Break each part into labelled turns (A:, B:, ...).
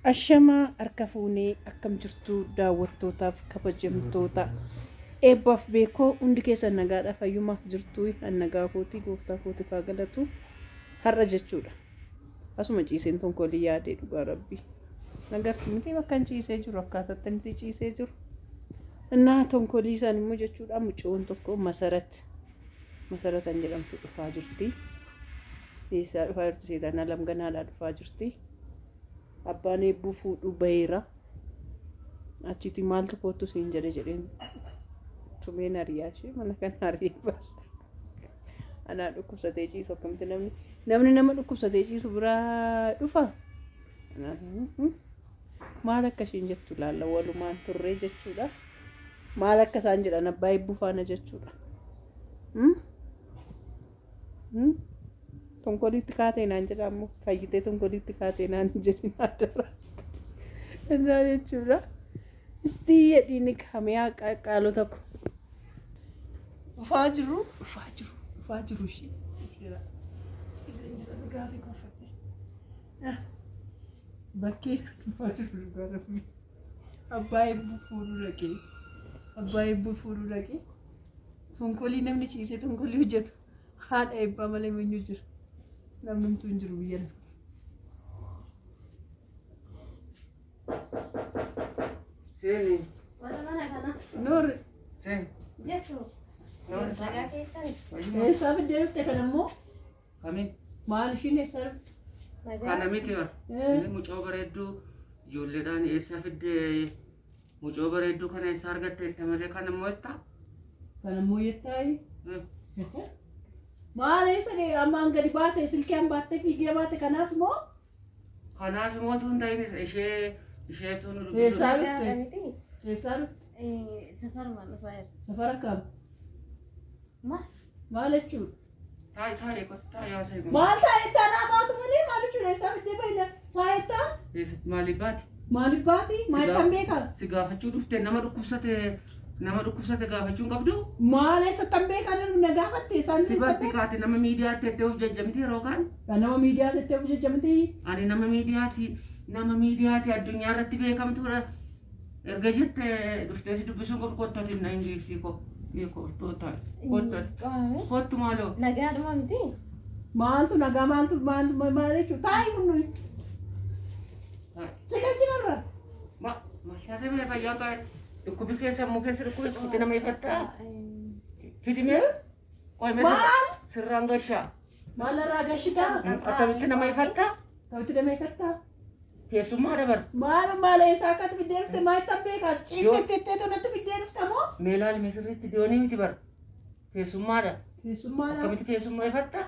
A: Ashamaa harka fuunee akkam jirtu daawwattootaaf kabajamtoota eebbaaf beekoo hundi keessan nagaadha fayyumaaf jirtu nagaa kootii gooftaa kootiif haa galatu har'a jechuudha. Asuma ciiseen tonkolii yaadee dhugaa rabbii nagartu miti bakka ciisee jiru akkaataatti miti ciisee jiru innaa tonkolii isaan immoo jechuudha mucoon tokko masaratan jedhamtu dhufaa jirti. Eessaa dhufaa jirti seetaan alamganaadhaa dhufaa jirti. Abbaan eebbuu fuudhuu baheera. Achitti maaltu kootu siin jedheen tumeen hariyaa ishee mana kan hariifas. Anaa dhukkubsatee ciisu akkamitti namni nama dhukkubsatee ciisu biraa dhufa. Maal akka ishiin jettu laalla walumaan turree jechuudha. Maal akka isaan jedhan abbaa eebbuu faana jechuudha. Tonkolitti kaatee naan jedhamu fayyitee tonkolitti kaatee naan jedhin adara. Innaa jechuudha. Istii yedhiini kamiyaa qaalota ko. Dhufaa jiru ishee. Ciiseen jira gaarii koffate. Bakkee dhufaa jiru dhugaa rabbii. Abbaa eebbuu fuudhuu dhaqee. Tonkolii namni ciisee tonkolii hojjetu haadha eebbaa malee eenyu jira. Namni hin jiru biyya lafa.
B: Seeni.
C: Mana mana kana.
A: Noor.
B: Seeni.
C: Jettu. Nagaa keessan.
A: Eessaa fiddee dhufte kan ammoo
B: Kamiin?
A: maal ishiin eessaa dhufte?
B: Kana miti bara. Mucoo bareedduu ijoolleedhaan eessaa fiddee mucoo bareedduu kana eessaa argatte itti malee kan ammoo itti?
A: Kan ammoo yettaayi. Maal eessa ammaan gadi baate silkeen baattee fiigee baate kanaaf moo?
B: Kanaaf immoo tun ta'in isheetu nu
A: Eessaa
B: dubbisuu.
A: dhufte? Eessaa dhufte?
C: Safar maal dhufaa jira?
A: Safara kam?
C: Maal?
A: Maal jechuudha?
B: Taa'ee kottaa yaasa himu.
A: Maal taa'ettaa naamaatu malee maal jechuudha eessaa fiddee baay'ina taa'ettaa?
B: Maaliif baati?
A: Maaliif baati? Maal kan beekaa?
B: Si gaafachuu dhufte nama dhukkubsate gaafachuu hin qabdu?
A: Maal eessattan beekan na gaafatte isaan
B: Si batti kaate nama miidiyaatti ettee of jajjamti yeroo kaan?
A: kan nama miidiyaa tettee of jajjamti.
B: Ani nama miidiyaati addunyaa irratti beekamtuudha. Erga jette dhuftee si dubbisuun qottootti na ingilizii ko kottu maaloo.
C: Nagaadhuma miti.
A: Maaltu nagaa maaltu maal jechuudha taa'ii kun sigaa jirarra.
B: Maashaatee mee fayyaa kaa dhukkubi keessa immoo keessa dhukkubi nama ifattaa. Fidimee
A: Maal?
B: sirraan gashaa.
A: Maalirraa gashitaa?
B: Akkamitti nama ifattaa?
A: Akkamitti nama ifattaa?
B: Keessummaa dabar.
A: Maal eessaa akkatti fiddee dhufte maal ittan beekaas ciiftettee tonatti fiddee dhufte moo?
B: Meelaal misirriitti diyoonii miti bar. Keessummaadha.
A: Keessummaadha.
B: Akkamitti keessummaa ifattaa?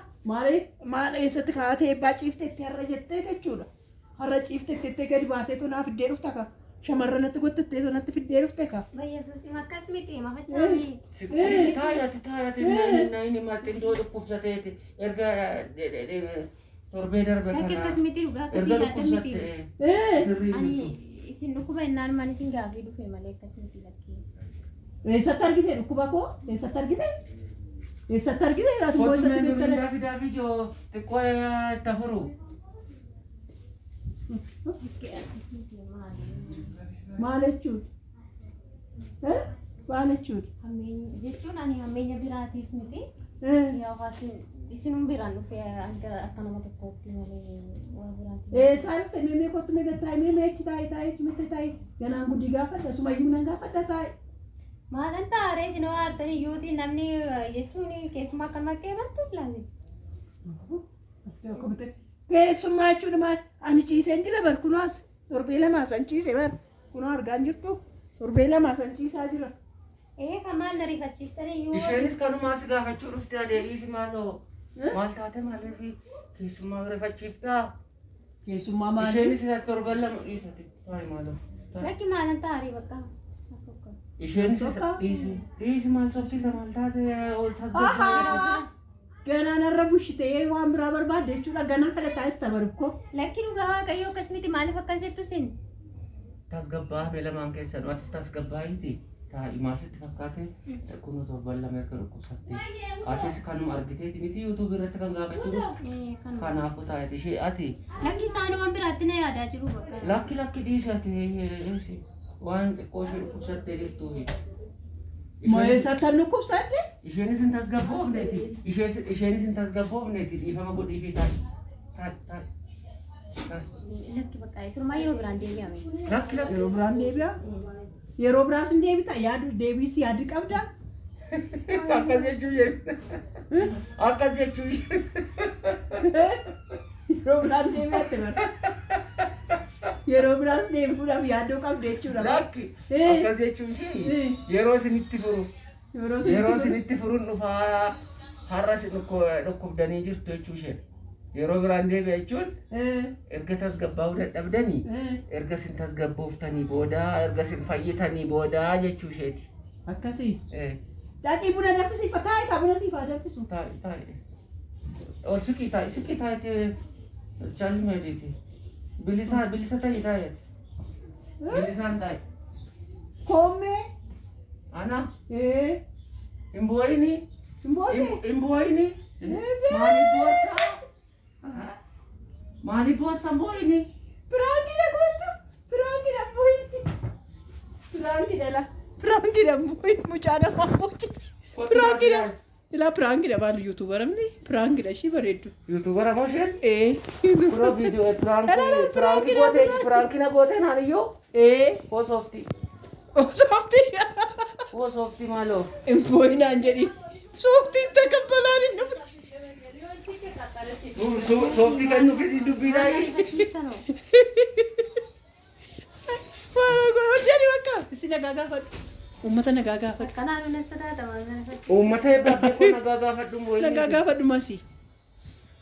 A: Maal eessatti kaatee eebbaa ciiftettee har'a jettee jechuudha. Har'a ciiftettee gadi baatee tonaa fiddee dhufte ka. Shamarranatti gottettee tonatti fiddee dhufte ka.
C: Yesuus akkas miti mafachaa.
B: Taayati naini maxxindoo dhukkubsateeti erga torbee darbe
C: Bakki akkas miti dhugaa akkasii yaadda miti. Ani isin dhukkuba innaan man isin gaafii dhufe malee akkas miti lakkee.
A: Eessatti argite dhukkuba koo? Eessatti argite? Eessatti argite?
B: Kottu mee birilaa fidaa fi ijoo xiqqoo tafuru.
C: Bakki akkas miti maali?
A: Maal jechuudha? Maal jechuudha?
C: Jechuun ani hammeenya biraatiif miti. Yaa waasin isinun biraan dhufe akka nama tokkootti malee waan biraatiif.
A: Eessaa dhufte mee kottu mee taa'e mee achi taa'e miti taa'e ganaan guddii gaafadha sumayyuu nan gaafadha taa'e.
C: Maalan taa'ee isin waartanii yuutiin namni jechuun keessumaa akka makkee bantus laasi.
A: Keessummaa jechuudha maal? Ani ciiseen jira bar kunaas torbee lamaa san ciise bar kunoo argaan jirtu torbee lamaa san ciisaa jira.
C: Kan maal na rifachiistanii yoo.
B: Isheenis kanumaa si gaafachuu dhufte adeemsi maaloo maal taate maaliif keessummaa rifachiiftaa?
A: Keessummaa maali?
B: Isheenis isa torban lama dhiisati taa'e maaloo.
C: Lakki maalan taa'ee bakka.
B: Isheenis isa dhiisi maal sobsiisa maal taate ol tasgabbaa'ee.
A: Ganaan irra bushitee waan biraa barbaadde jechuudha ganaa kadhataa'es tabarukko.
C: Lakki dhugaa waaqayyoo akkas miti maaliif akkas jettu sin?
B: Tasgabbaa mee lamaan keessan atis tasgabbaa'iti. taa'ii maasitti fakkaate kun torban lama erga dhukkubsattee atis kanuma argiteeti miti yuutuubii irratti kan gaafachuu kanaafuu taa'eeti ishee ati
C: lakki isaanii waan biraatti na yaadaa jiru bakka
B: lakki dhiisate waan xiqqoo ishee dhukkubsattee jirtuufi.
A: Mo'eessa tan dhukkubsatte?
B: Isheenis hin tasgabboofneeti. Isheenis hin tasgabboofneeti dhiifama godhiifii taa'e.
C: Lakki bakka isirmaa yeroo biraan deebi'ame.
B: Lakki
A: Yeroo biraan deebi'a? Yeroo biraas hin deebita? Yaadu deebiis yaadi qabda?
B: akkas jechuu akkas jechuu
A: Yeroo biraan deebi'atte bara. Yeroo biraas deebi'uudhaaf yaaddoo qabda jechuudha.
B: lakki akkas jechuu ishee yeroo isinitti furu yeroo isinitti furuun dhufaa har'a isin dhukkubdanii jirtu jechuu ishee. Yeroo biraan deebi'a jechuun erga tasgabbaa'uu dadhabdanii erga isin tasgabbooftanii booda erga isin fayyitanii booda jechuu isheeti.
A: Akkasii. Dhaqii buna danfisiifa taa'e kaa buna siifaa danfisu.
B: Taa'e. Ol siqii taa'e chaalli meedhiiti. Bilisa ta'e taa'eeti. Bilisaan taa'e.
A: Koommee.
B: Ana hin bu'ayini.
A: Hin boose.
B: Hin bu'ayini. Maaliif boossa bu'ayini?
A: Piraankiidha gootu. Piraankiidha bu'ayini. Piraankiidha la. Piraankiidha bu'ayini mucaa namaa boocisa. Piraankiidha. Ilaa piraankiidha maal yuutuubara miti? Piraankiidha ishii bareeddu.
B: Yuutuubara moo isheen?
A: Kuro
B: viidiyoo piraankiina goote naaniyyoo? Hoo sooftii.
A: Sooftii.
B: Hoo sooftii maaloo?
A: Hin boo'inaan jedhi. Sooftiin takabbalaan hin dhufu.
B: Sooftii kan nuuf dubbiidhaa.
A: Jedhi bakka isti nagaa gaafadhu. Uummata nagaa gaafadhu.
C: Kanaan inni sodaata waan kana fakkaatu.
B: Uummata eebbaa beekoo nagaa gaafadhu moo'ee.
A: Nagaa gaafadhu masii.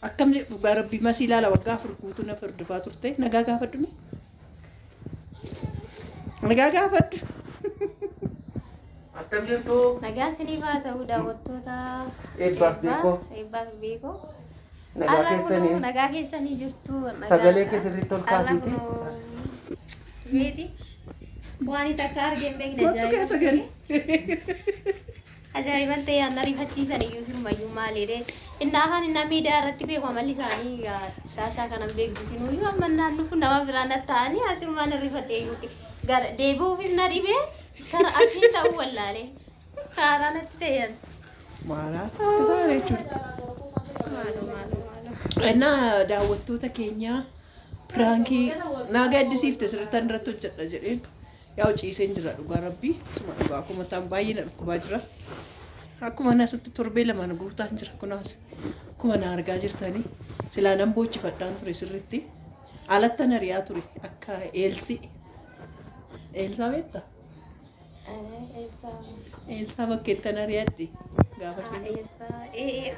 A: Akkam jedhu rabbi masii ilaala waggaa afur guutuu na firdifaa turte nagaa gaafadhu mi? Nagaa gaafadhu.
B: Akkam jirtu?
C: Nagaa isiniif haa ta'u daawwattoota
B: Eebbaaf beekoo.
C: Eebbaaf beekoo.
B: Nagaa keessanii.
C: Nagaa keessanii jirtu.
B: Sagalee keessatti ol kaasiiti.
C: Beeti. Waan itti akka argeen beekne
A: Kottu keessa gali.
C: Ajaa'iban ta'e aan ariifachiisan iyyuu sirumayyuu maaliidhe. Innaa afaan innaa miidiyaa irratti beeku amalli isaanii shaashaa kanan beeksisinuu iyyuu amma naan dhufu nama biraan ta'anii asirumaan ariifadhee iyyuu deebi'uufis na dhibee kara akkiin ta'uu wallaalee kaaraan itti ta'an.
A: Maalaa itti taa'an jechuudha. Innaa daawwattoota keenyaa piraankii naa gaddisiifte sirriitti irratti hojjedha jedheen. Yaa ciiseen jira dhugaa rabbii suma dhugaa akkuma ta'an baay'ee na dhukkubaa jira. Akkuma nasitti torbee lamaan guutaan jira kunaas akkuma na argaa jirtanii silaa nan boochifadhaan ture sirriitti alatti na riyaa ture akka Eelsaa beektaa? Eelsaa bakkeetti na riyaadde gaafa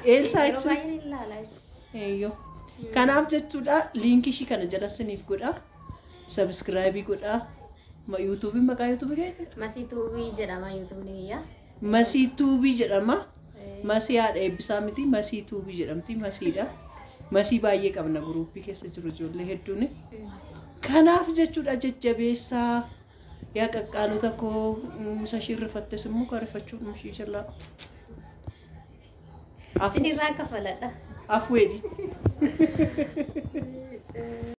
A: Eelsaa jechuun eeyyoo. Kanaaf jechuudha liinkii ishii kana jala isiniif godha sabiskiraayibii godha. YouTube maqaa YouTube keenya?
C: Masii Tuubii jedhama YouTube niyya.
A: Masii Tuubii jedhama. Masii haadha eebbisaa miti. Masii Tuubii jedhamti. Masiidha. Masii baay'ee qabna guruupii keessa jiru ijoollee hedduun. Kanaaf jechuudha jajjabeessaa yaa qaqqaalota koo isa shirrifattes immoo karifachuun mishiishallaa.
C: Isinirraa kafaladha.
A: Afweedhi.